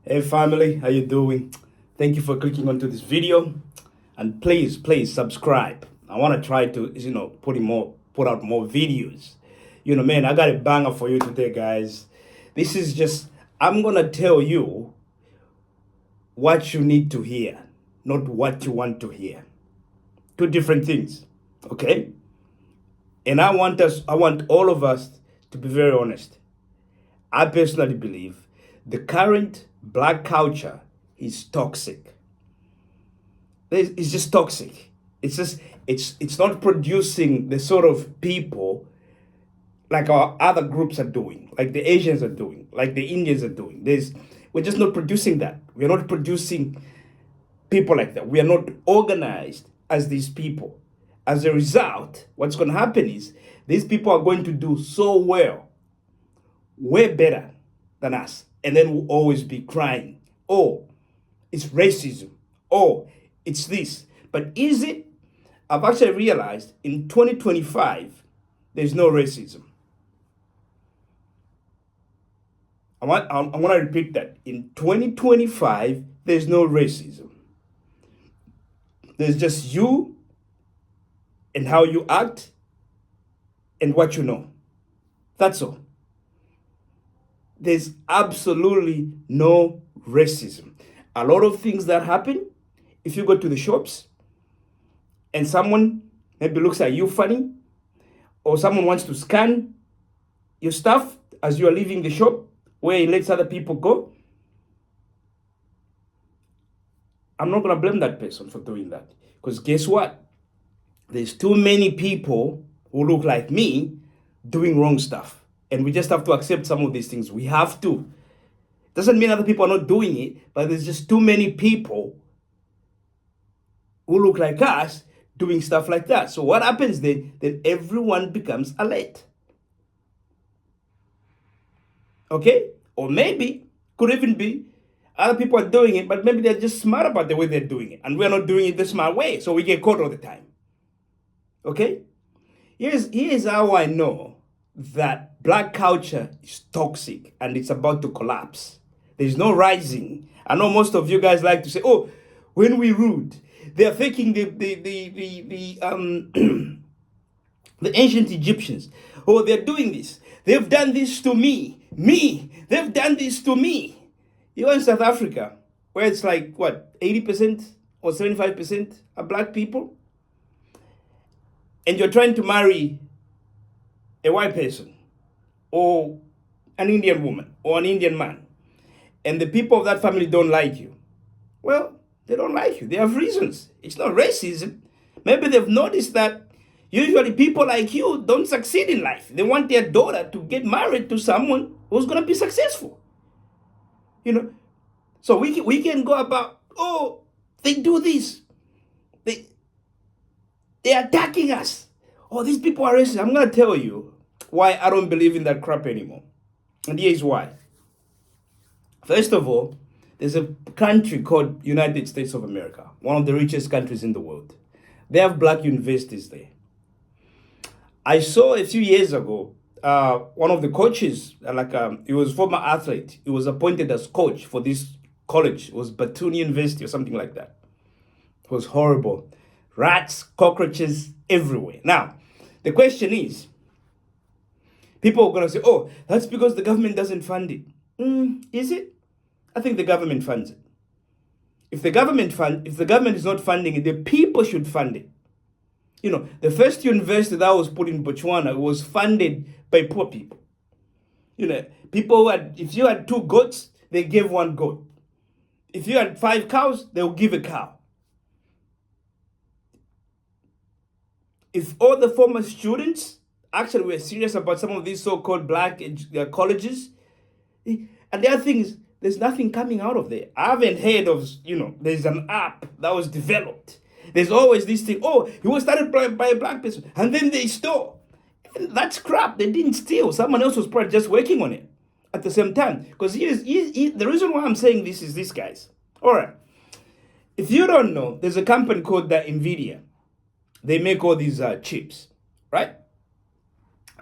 Hey family, how you doing? Thank you for clicking onto this video, and please subscribe. I want to try to put out more videos. Man, I got a banger for you today, guys. This is just I'm gonna tell you what you need to hear, not what you want to hear. Two different things, okay? And I want all of us to be very honest. I personally believe the current black culture is toxic. It's just toxic. It's not producing the sort of people like our other groups are doing, like the Asians are doing, like the Indians are doing. We're just not producing that. We're not producing people like that. We are not organized as these people. As a result, what's going to happen is these people are going to do so well, way better than us. And then we'll always be crying, oh, it's racism. Oh, it's this. But is it? I've actually realized in 2025, there's no racism. I want to repeat that. In 2025, there's no racism. There's just you and how you act and what you know. That's all. There's absolutely no racism. A lot of things that happen, if you go to the shops and someone maybe looks at you funny, or someone wants to scan your stuff as you are leaving the shop where he lets other people go, I'm not going to blame that person for doing that. Because guess what? There's too many people who look like me doing wrong stuff. And we just have to accept some of these things. We have to. Doesn't mean other people are not doing it, but there's just too many people who look like us doing stuff like that. So what happens then? Then everyone becomes alert. Okay? Or maybe, could even be, other people are doing it, but maybe they're just smart about the way they're doing it. And we're not doing it the smart way, so we get caught all the time. Okay? Here's how I know that black culture is toxic and it's about to collapse. There's no rising. I know most of you guys like to say, oh, when we rude, they're faking the the ancient Egyptians. Oh, they're doing this. They've done this to me. They've done this to me. You're in South Africa, where it's like, what, 80% or 75% are black people? And you're trying to marry a white person or an Indian woman or an Indian man, and the people of that family don't like you. Well, they don't like you. They have reasons. It's not racism. Maybe they've noticed that usually people like you don't succeed in life. They want their daughter to get married to someone who's going to be successful. So we can go about, oh, they do this. They're attacking us. Oh, these people are racist. I'm going to tell you why I don't believe in that crap anymore. And here's why. First of all, there's a country called United States of America, one of the richest countries in the world. They have black universities there. I saw a few years ago, one of the coaches, he was a former athlete. He was appointed as coach for this college. It was Bethune University or something like that. It was horrible. Rats, cockroaches everywhere. Now, the question is, people are going to say, oh, that's because the government doesn't fund it. Is it? I think the government funds it. If the government is not funding it, the people should fund it. The first university that was put in Botswana was funded by poor people. People if you had 2 goats, they gave 1 goat. If you had 5 cows, they'll give a cow. If all the former students actually were serious about some of these so-called black colleges, and the other thing is, there's nothing coming out of there. I haven't heard of, there's an app that was developed. There's always this thing, oh, it was started by a black person, and then they stole. And that's crap. They didn't steal. Someone else was probably just working on it at the same time. Because the reason why I'm saying this is this, guys. All right. If you don't know, there's a company called NVIDIA. They make all these chips, right?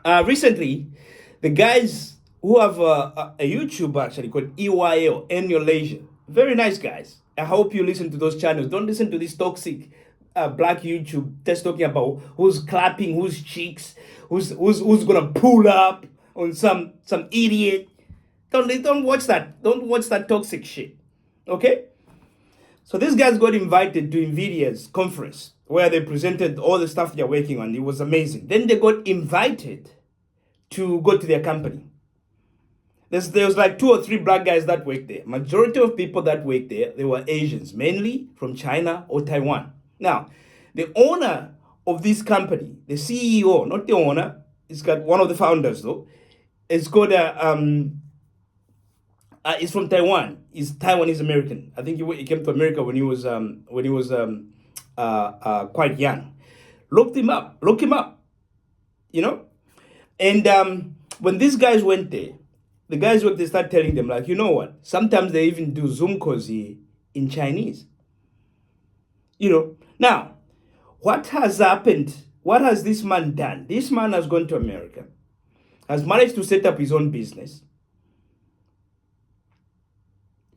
Recently, the guys who have a YouTube actually called EYL, Annual Leisure. Very nice guys. I hope you listen to those channels. Don't listen to this toxic black YouTube just talking about who's clapping, whose cheeks, who's gonna pull up on some idiot. Don't watch that. Don't watch that toxic shit. Okay? So these guys got invited to NVIDIA's conference where they presented all the stuff they're working on. It was amazing. Then they got invited to go to their company. There was like 2 or 3 black guys that worked there. Majority of people that worked there, they were Asians, mainly from China or Taiwan. Now, the owner of this company, the CEO, not the owner, it's got one of the founders though. It's called he's from Taiwan. He's Taiwanese American. I think he came to America when he was quite young. Look him up. You know, and when these guys went there, the guys they start telling them like, you know what? Sometimes they even do Zoom calls here in Chinese. You know, now what has happened? What has this man done? This man has gone to America, has managed to set up his own business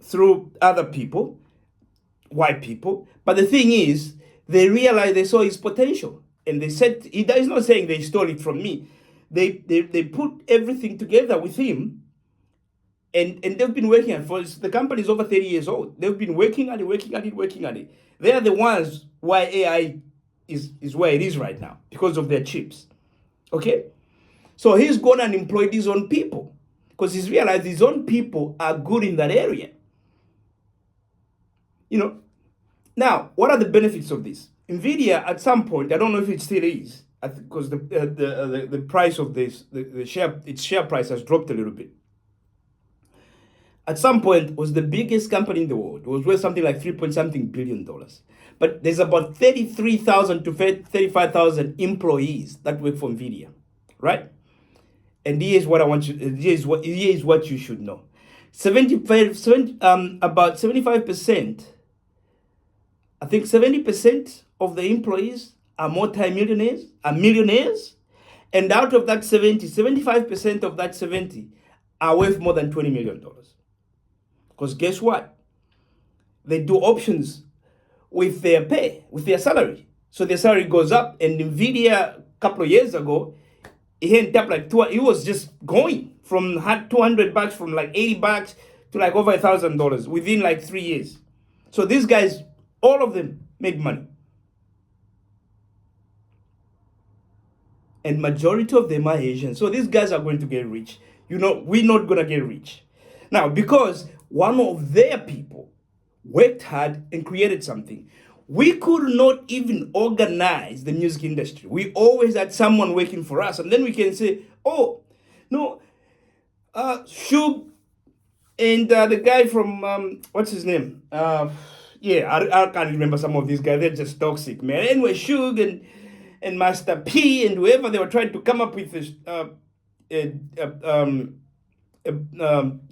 through other people, white people. But the thing is, they realized they saw his potential. And they said, he's not saying they stole it from me. They put everything together with him. And they've been working at it. The company is over 30 years old. They've been working at it. They are the ones why AI is where it is right now, because of their chips. Okay? So he's gone and employed his own people, because he's realized his own people are good in that area. You know, now, what are the benefits of this? NVIDIA, at some point, I don't know if it still is, because the price of this, its share price has dropped a little bit. At some point, was the biggest company in the world. It was worth something like $3.something billion. But there's about 33,000 to 35,000 employees that work for NVIDIA, right? And here's what I want you. Here's what you should know. About 75%. I think 70% of the employees are multi-millionaires, are millionaires. And out of that 75% of that 70 are worth more than $20 million. Because guess what? They do options with their pay, with their salary. So their salary goes up. And NVIDIA, a couple of years ago, it ended up like it was just going from $200 from like $80 to like over $1,000 within like 3 years. So these guys, all of them made money. And majority of them are Asian. So these guys are going to get rich. You know, we're not going to get rich. Now, because one of their people worked hard and created something, we could not even organize the music industry. We always had someone working for us. And then we can say, oh, no, Shug and the guy from, what's his name? I can't remember some of these guys. They're just toxic, man. Anyway, Shug and Master P and whoever, they were trying to come up with this,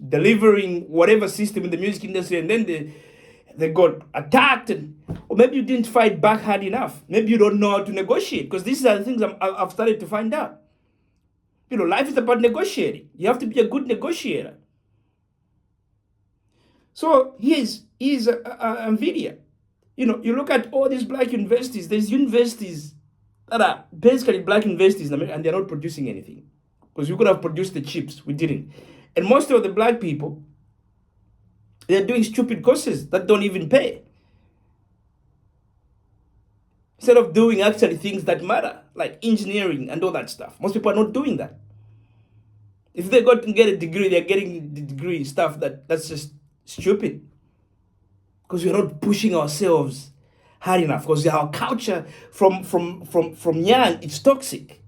delivering whatever system in the music industry, and then they got attacked, or maybe you didn't fight back hard enough. Maybe you don't know how to negotiate, because these are the things I've started to find out. You know, life is about negotiating. You have to be a good negotiator. So here's NVIDIA. You know, you look at all these black universities. There's universities that are basically black universities in America, and they're not producing anything. Because we could have produced the chips. We didn't. And most of the black people, they're doing stupid courses that don't even pay. Instead of doing actually things that matter, like engineering and all that stuff. Most people are not doing that. If they got to get a degree, they're getting the degree stuff that's just stupid. Because we're not pushing ourselves hard enough. Because our culture from young, it's toxic.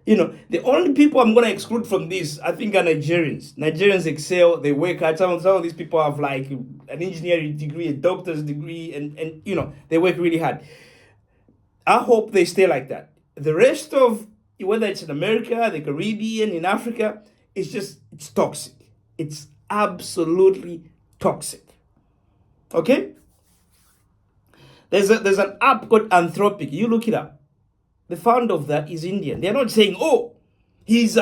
You know, the only people I'm going to exclude from this, I think, are Nigerians. Nigerians excel, they work hard. Some of these people have like an engineering degree, a doctor's degree, and you know, they work really hard. I hope they stay like that. The rest of, whether it's in America, the Caribbean, in Africa, it's toxic. It's absolutely toxic. Okay? There's an app called Anthropic. You look it up. The founder of that is Indian. They're not saying, oh, he's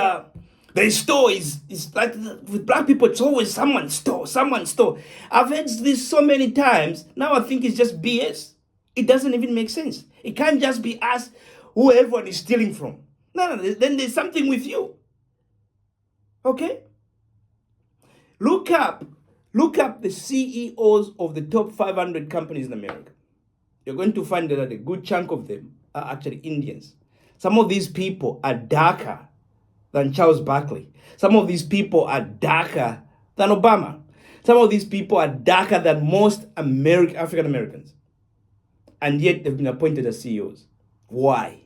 The store is like with black people, it's always someone's store, someone's store. I've heard this so many times. Now I think it's just BS. It doesn't even make sense. It can't just be us who everyone is stealing from. No, then there's something with you. Okay? Look up the CEOs of the top 500 companies in America. You're going to find that a good chunk of them are actually Indians. Some of these people are darker than Charles Barkley. Some of these people are darker than Obama. Some of these people are darker than most African Americans. And yet they've been appointed as CEOs. Why?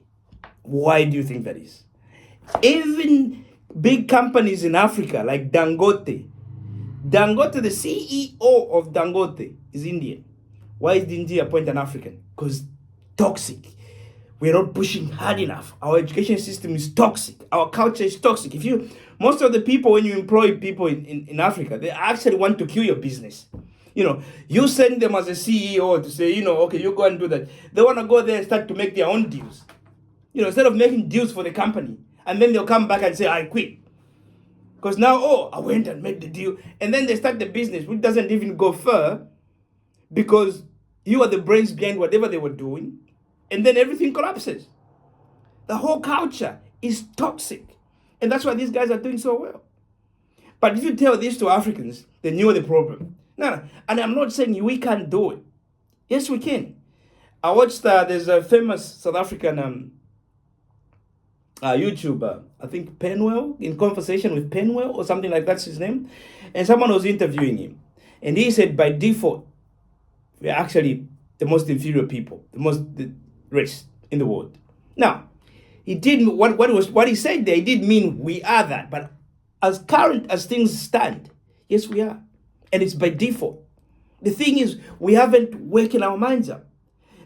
Why do you think that is? Even big companies in Africa like Dangote, the CEO of Dangote is Indian. Why didn't he appoint an African? Because toxic. We're not pushing hard enough. Our education system is toxic. Our culture is toxic. Most of the people, when you employ people in Africa, they actually want to kill your business. You send them as a CEO to say, okay, you go and do that. They want to go there and start to make their own deals. Instead of making deals for the company. And then they'll come back and say, I quit. Because now, I went and made the deal. And then they start the business, which doesn't even go far. Because you are the brains behind whatever they were doing. And then everything collapses. The whole culture is toxic. And that's why these guys are doing so well. But if you tell this to Africans, they knew the problem. No. And I'm not saying we can't do it. Yes, we can. I watched, there's a famous South African YouTuber, I think Penwell, in conversation with Penwell or something like that's his name. And someone was interviewing him. And he said, by default, we're actually the most inferior people, the race in the world. Now, he did what he said there, he did mean we are that. But as current as things stand, yes, we are. And it's by default. The thing is, we haven't woken our minds up.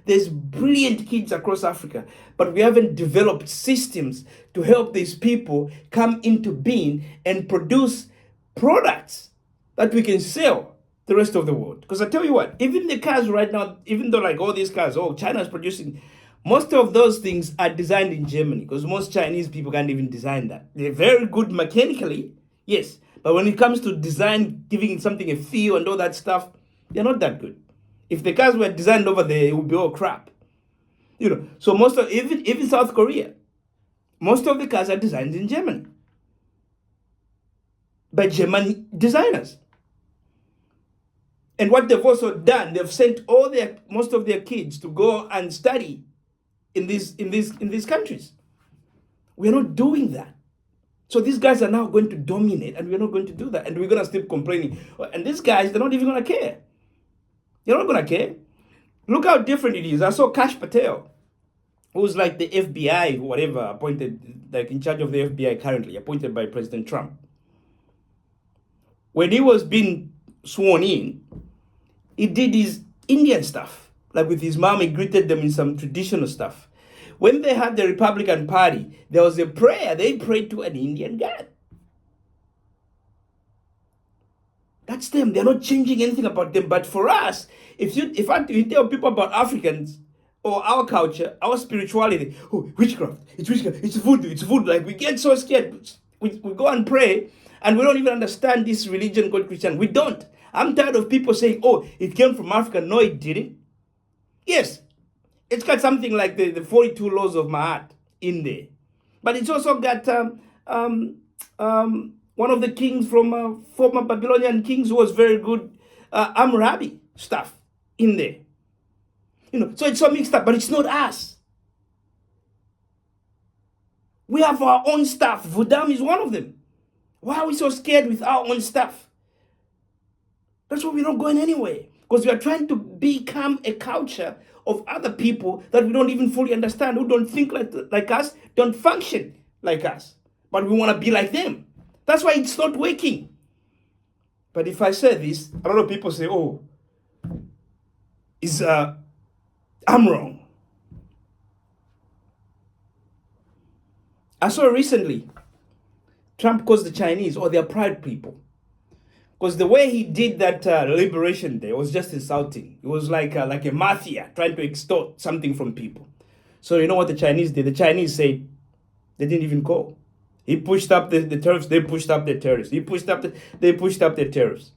There's brilliant kids across Africa, but we haven't developed systems to help these people come into being and produce products that we can sell the rest of the world. Because I tell you what, even the cars right now, even though like all these cars, China's producing, most of those things are designed in Germany because most Chinese people can't even design that. They're very good mechanically, yes, but when it comes to design, giving something a feel and all that stuff, they're not that good. If the cars were designed over there, it would be all crap. So most of, even South Korea, most of the cars are designed in Germany by German designers. And what they've also done, they've sent most of their kids to go and study in these countries. We're not doing that. So these guys are now going to dominate, and we're not going to do that. And we're going to keep complaining. And these guys, they're not even going to care. They're not going to care. Look how different it is. I saw Kash Patel, who's like the FBI, whatever, appointed, like in charge of the FBI currently, appointed by President Trump. When he was being sworn in, he did his Indian stuff. Like with his mom, he greeted them in some traditional stuff. When they had the Republican Party, there was a prayer. They prayed to an Indian god. That's them. They're not changing anything about them. But for us, if you tell people about Africans or our culture, our spirituality, witchcraft, it's witchcraft, it's voodoo. Like we get so scared. We go and pray and we don't even understand this religion called Christian. We don't. I'm tired of people saying, it came from Africa. No, it didn't. Yes, it's got something like the 42 laws of Ma'at in there. But it's also got one of the kings from former Babylonian kings who was very good, Hammurabi stuff in there. So it's so mixed up, but it's not us. We have our own stuff. Vodam is one of them. Why are we so scared with our own stuff? That's why we're not going anywhere. Because we are trying to become a culture of other people that we don't even fully understand, who don't think like us, don't function like us. But we want to be like them. That's why it's not working. But if I say this, a lot of people say, I'm wrong. I saw recently, Trump calls the Chinese, they're proud people. Because the way he did that Liberation Day was just insulting. It was like a mafia trying to extort something from people. So you know what the Chinese did? The Chinese said they didn't even call. He pushed up the tariffs. They pushed up the tariffs. They pushed up the tariffs.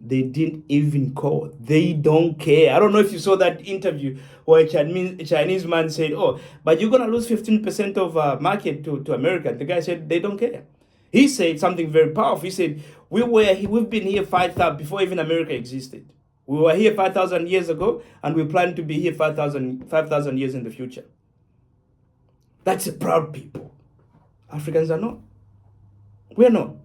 They didn't even call. They don't care. I don't know if you saw that interview where a Chinese man said, "Oh, but you're gonna lose 15% of market to America." The guy said they don't care. He said something very powerful. He said, we've been here 5,000 before even America existed. We were here 5,000 years ago, and we plan to be here 5,000 years in the future." That's a proud people. Africans are not. We are not.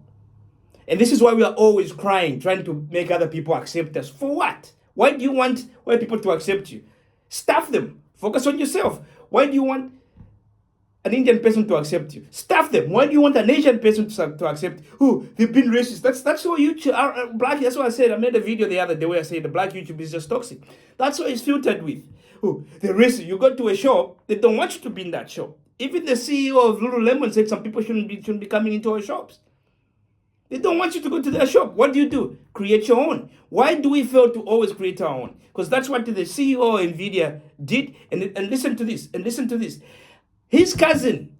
And this is why we are always crying, trying to make other people accept us. For what? Why do you want white people to accept you? Staff them. Focus on yourself. Why do you want an Indian person to accept you? Staff them. Why do you want an Asian person to accept you? Oh, they've been racist. That's what YouTube, black. That's what I said. I made a video the other day where I said the black YouTube is just toxic. That's what it's filtered with. Oh, they're racist. You go to a shop, they don't want you to be in that shop. Even the CEO of Lululemon said some people shouldn't be coming into our shops. They don't want you to go to their shop. What do? Create your own. Why do we fail to always create our own? Because that's what the CEO of NVIDIA did. And listen to this. And listen to this. His cousin,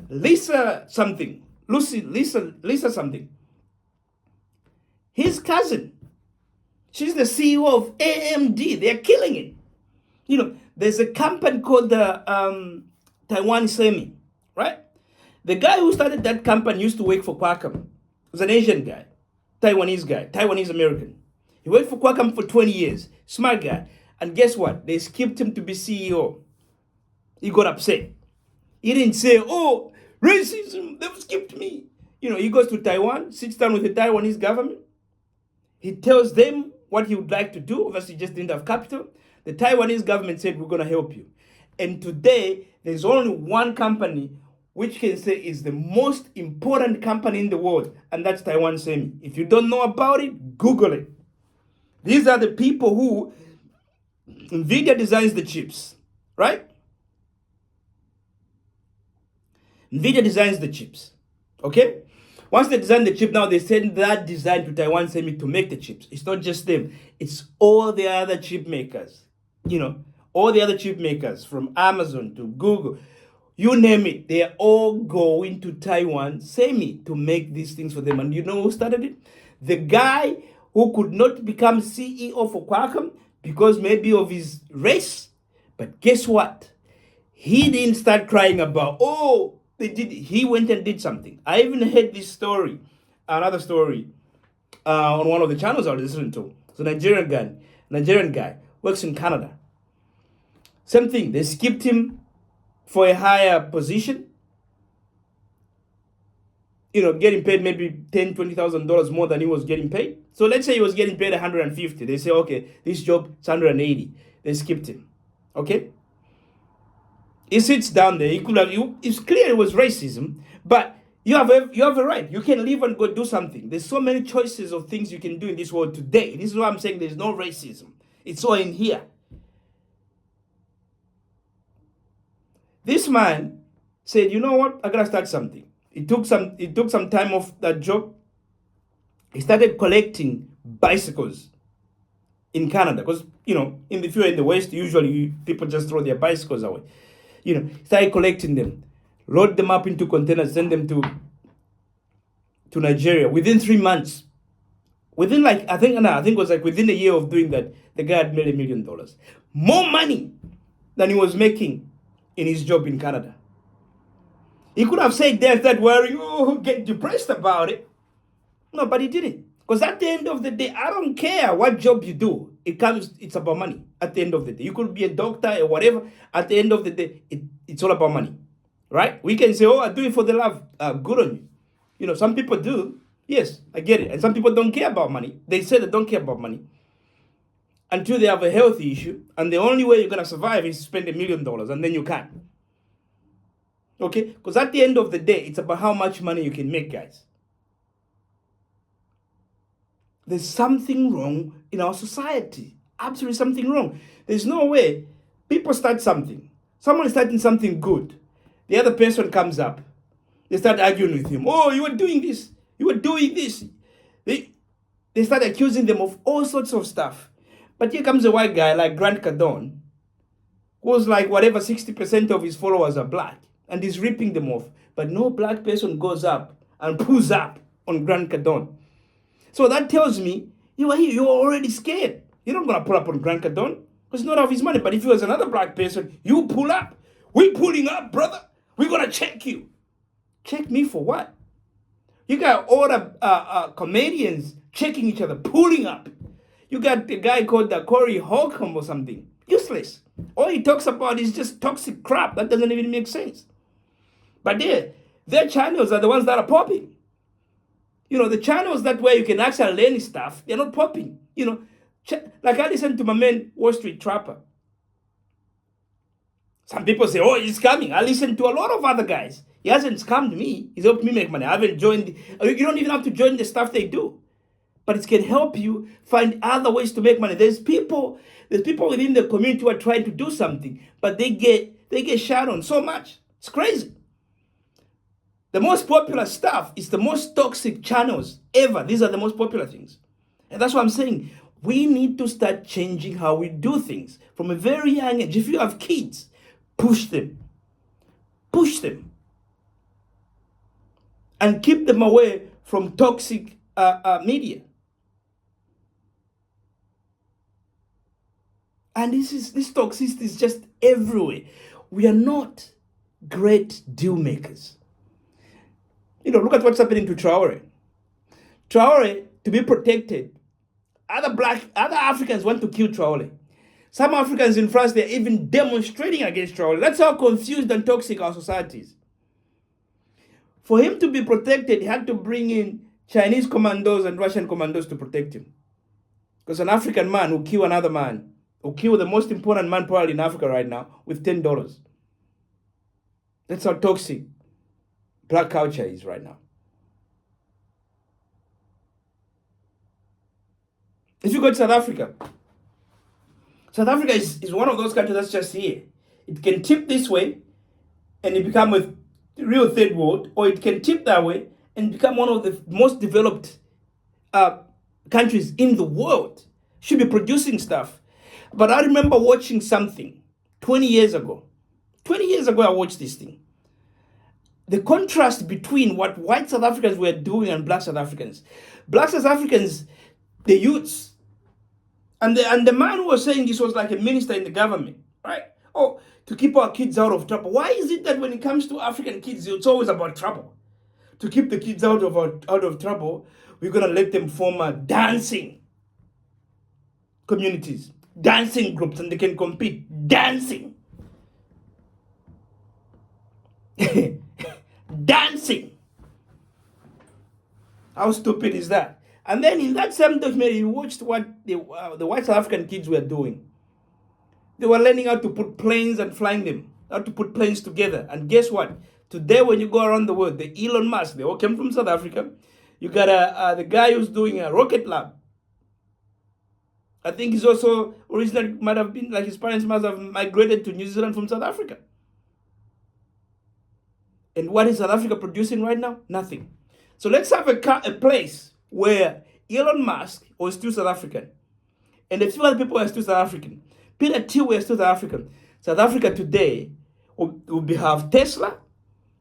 Lisa something. Lisa something. His cousin. She's the CEO of AMD. They're killing it. You know, there's a company called the Taiwan Semi, right? The guy who started that company used to work for Qualcomm. He was an Asian guy, Taiwanese American. He worked for Qualcomm for 20 years. Smart guy. And guess what? They skipped him to be CEO. He got upset. He didn't say, "Oh, racism, they've skipped me." You know, he goes to Taiwan, sits down with the Taiwanese government. He tells them what he would like to do. Obviously, he just didn't have capital. The Taiwanese government said, "We're going to help you." And today, there's only one company which can say is the most important company in the world, and that's Taiwan Semi. If you don't know about it, Google it. These are the people who NVIDIA designs the chips, right? NVIDIA designs the chips, okay? Once they design the chip, now they send that design to Taiwan Semi to make the chips. It's not just them. It's all the other chip makers, you know, all the other chip makers from Amazon to Google. You name it, they are all going to Taiwan Semi to make these things for them. And you know who started it? The guy who could not become CEO for Qualcomm because maybe of his race. But guess what? He didn't start crying about, "Oh, they did." He went and did something. I even heard this story, another story, on one of the channels I was listening to. It's a Nigerian guy, works in Canada. Same thing, they skipped him for a higher position, you know, getting paid maybe $10,000, $20,000 more than he was getting paid. So let's say he was getting paid 150. They say, "Okay, this job is 180. They skipped him. Okay. He sits down there. He could have. It's clear it was racism, but you have a right. You can leave and go do something. There's so many choices of things you can do in this world today. This is why I'm saying there's no racism. It's all in here. This man said, "You know what? I gotta start something." He took some time off that job. He started collecting bicycles in Canada because, you know, if you're in the West, usually people just throw their bicycles away. You know, started collecting them, load them up into containers, send them to Nigeria. Within 3 months, within I think it was like within a year of doing that, the guy had made $1 million, more money than he was making in his job in Canada. He could have said there, start worrying, get depressed about it. No, but he didn't. Because at the end of the day, I don't care what job you do. It's about money at the end of the day. You could be a doctor or whatever. At the end of the day, it's all about money, right? We can say, "Oh, I do it for the love." Good on you. You know, some people do. Yes, I get it. And some people don't care about money. They say they don't care about money until they have a health issue. And the only way you're going to survive is spend $1 million, and then you can't. Okay? Because at the end of the day, it's about how much money you can make, guys. There's something wrong in our society. Absolutely something wrong. There's no way people start something. Someone is starting something good. The other person comes up. They start arguing with him. "Oh, you were doing this. You were doing this." They start accusing them of all sorts of stuff. But here comes a white guy like Grant Cardone, who's like whatever 60% of his followers are black. and is ripping them off. But no black person goes up and pulls up on Grant Cardone. So that tells me you are here, you're already scared. You're not going to pull up on Grant Cardone because it's not of his money. But if he was another black person, you pull up. We're pulling up, brother. We're going to check you. Check me for what? You got all the comedians checking each other, pulling up. You got the guy called Corey Holcomb or something. Useless. All he talks about is just toxic crap. That doesn't even make sense. But their channels are the ones that are popping. You know, the channels that where you can actually learn stuff, they're not popping. You know, like I listen to my man, Wall Street Trapper. Some people say, oh, he's scamming. I listen to a lot of other guys. He hasn't scammed me. He's helped me make money. I haven't joined. You don't even have to join the stuff they do. But it can help you find other ways to make money. There's people within the community who are trying to do something, but they get shot on so much. It's crazy. The most popular stuff is the most toxic channels ever. These are the most popular things. And that's what I'm saying. We need to start changing how we do things from a very young age. If you have kids, push them. Push them. And keep them away from toxic media. And this toxicity is just everywhere. We are not great deal makers. You know, look at what's happening to Traore. Traore, to be protected, other Africans want to kill Traore. Some Africans in France, they're even demonstrating against Traore. That's how confused and toxic our society is. For him to be protected, he had to bring in Chinese commandos and Russian commandos to protect him. Because an African man will kill another man, will kill the most important man probably in Africa right now with $10. That's how toxic black culture is right now. If you go to South Africa is one of those countries that's just here. It can tip this way and it become a real third world, or it can tip that way and become one of the most developed countries in the world. Should be producing stuff. But I remember watching something 20 years ago. 20 years ago I watched this thing. The contrast between what white South Africans were doing and black South Africans. Black South Africans, the youths, and the man who was saying this was like a minister in the government, right? Oh, to keep our kids out of trouble. Why is it that when it comes to African kids, it's always about trouble? To keep the kids out of trouble, we're going to let them form dancing communities, dancing groups, and they can compete. Dancing. Dancing. How stupid is that? And then in that same documentary, you watched what the white South African kids were doing. They were learning how to put planes and flying them, how to put planes together. And guess what? Today, when you go around the world, the Elon Musk, they all came from South Africa. You got the guy who's doing a rocket lab. I think he's also originally might have been, like his parents must have migrated to New Zealand from South Africa. And what is South Africa producing right now? Nothing. So let's have a place where Elon Musk was still South African, and a few other people are still South African. Peter Thiel was still South African. South Africa today will have Tesla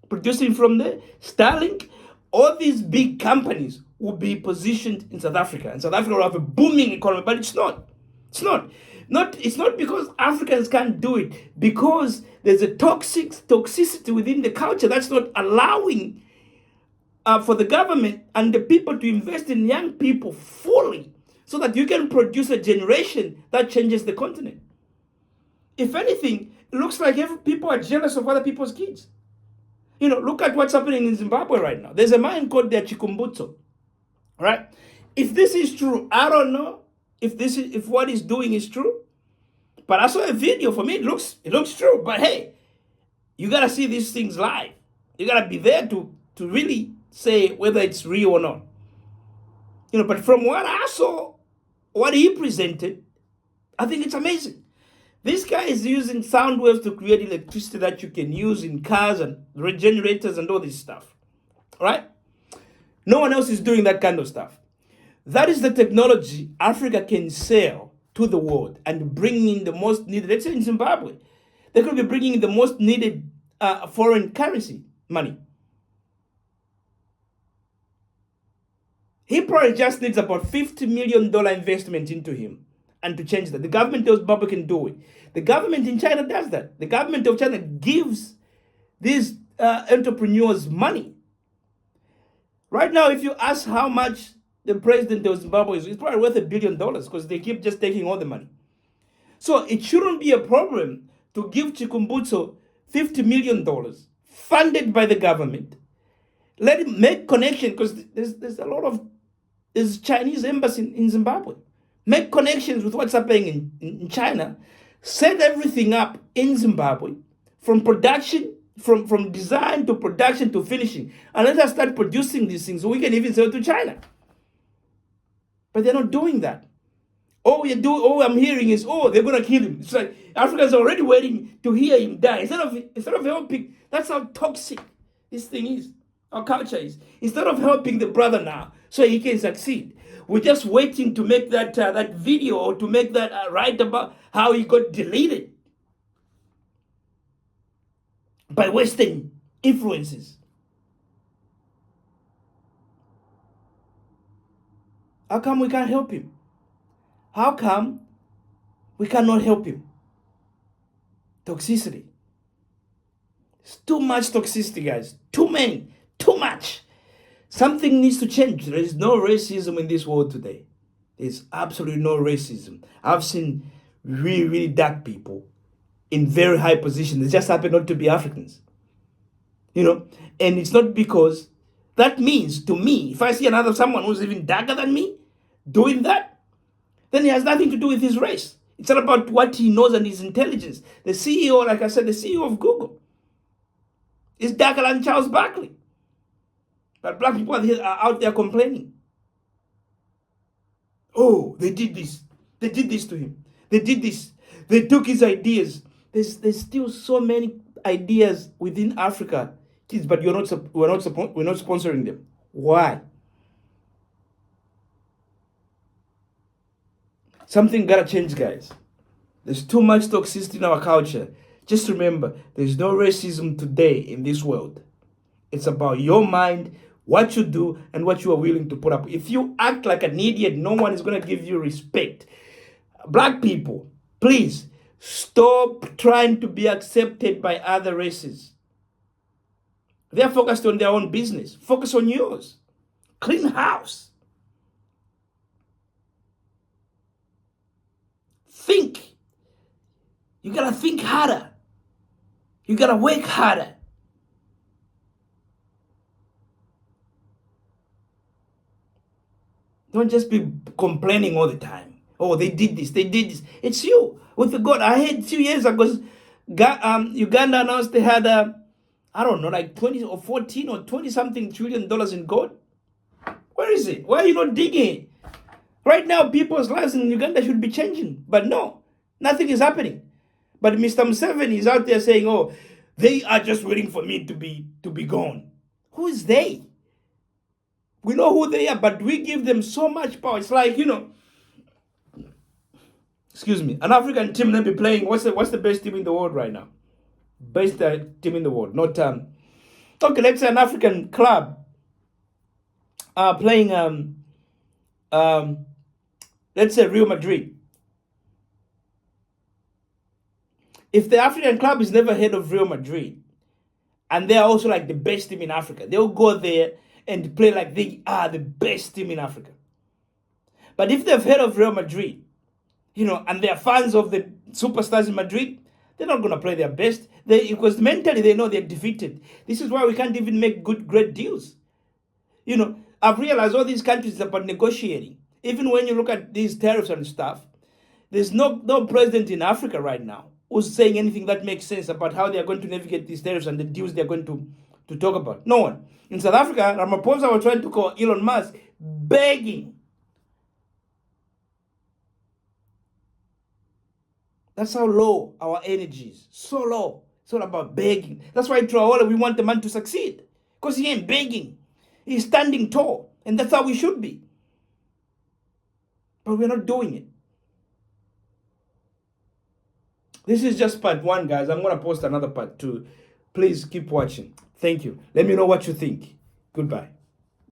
producing from there, Starlink. All these big companies will be positioned in South Africa, and South Africa will have a booming economy. But it's not. It's not. It's not because Africans can't do it, because there's a toxicity within the culture that's not allowing for the government and the people to invest in young people fully, so that you can produce a generation that changes the continent. If anything, it looks like people are jealous of other people's kids. You know, look at what's happening in Zimbabwe right now. There's a man called the Chikumbutso, right? If this is true, I don't know if what he's doing is true. But I saw a video. For me, it looks true. But hey, you gotta see these things live. You gotta be there to really say whether it's real or not. You know, but from what I saw, what he presented, I think it's amazing. This guy is using sound waves to create electricity that you can use in cars and regenerators and all this stuff, right? No one else is doing that kind of stuff. That is the technology Africa can sell to the world and bring in the most needed. Let's say in Zimbabwe, they could be bringing in the most needed foreign currency money. He probably just needs about $50 million investment into him and to change that. The government of Zimbabwe can do it. The government in China does that. The government of China gives these entrepreneurs money. Right now, if you ask how much the president of Zimbabwe is, it's probably worth $1 billion because they keep just taking all the money. So it shouldn't be a problem to give Chikumbutso $50 million funded by the government. Let him make connection because there's a lot of there's Chinese embassy in Zimbabwe. Make connections with what's happening in China. Set everything up in Zimbabwe from production, from design to production to finishing. And let us start producing these things so we can even sell to China. But they're not doing that. All I'm hearing is, oh, they're going to kill him. It's like Africans are already waiting to hear him die. Instead of helping, that's how toxic this thing is. Our culture is. Instead of helping the brother now so he can succeed, we're just waiting to make that video or to make that write about how he got deleted by Western influences. How come we can't help him? How come we cannot help him? Toxicity. It's too much toxicity, guys. Too many. Too much. Something needs to change. There is no racism in this world today. There's absolutely no racism. I've seen really, really dark people in very high positions. They just happen not to be Africans. And it's not because that means to me, if I see someone who's even darker than me doing that, then it has nothing to do with his race. It's all about what he knows and his intelligence. The CEO, like I said, the CEO of Google is darker than Charles Barkley. But black people are out there complaining. Oh, they did this. They did this to him. They did this. They took his ideas. There's still so many ideas within Africa, kids, but we're not sponsoring them. Why? Something gotta change, guys. There's too much toxicity in our culture. Just remember, there's no racism today in this world. It's about your mind, what you do, and what you are willing to put up. If you act like an idiot, no one is going to give you respect. Black people, please stop trying to be accepted by other races. They're focused on their own business. Focus on yours. Clean house. Think. You got to think harder. You got to work harder. Don't just be complaining all the time. Oh, they did this, they did this. It's you. With the God, I heard 2 years ago, Uganda announced they had, like 20 or 14 or 20 something $trillion in gold. Where is it? Why are you not digging it? Right now, people's lives in Uganda should be changing. But no, nothing is happening. But Mr. Museveni is out there saying, oh, they are just waiting for me to be gone. Who is they? We know who they are, but we give them so much power. It's like, excuse me, an African team may be playing. What's the best team in the world right now? Best team in the world. Not okay, let's say an African club playing let's say Real Madrid. If the African club is never heard of Real Madrid, and they're also like the best team in Africa, they'll go there and play like they are the best team in Africa. But if they've heard of Real Madrid, and they're fans of the superstars in Madrid, they're not going to play their best. Because mentally they know they're defeated. This is why we can't even make great deals. I've realized all these countries are about negotiating. Even when you look at these tariffs and stuff, there's no president in Africa right now who's saying anything that makes sense about how they are going to navigate these tariffs and the deals they're going to talk about. No one. In South Africa, Ramaphosa was trying to call Elon Musk, begging. That's how low our energy is. So low. It's all about begging. That's why Traore, we want the man to succeed. Because he ain't begging. He's standing tall. And that's how we should be. But we're not doing it. This is just part one, guys. I'm going to post another part two Please keep watching. Thank you. Let me know what you think. Goodbye.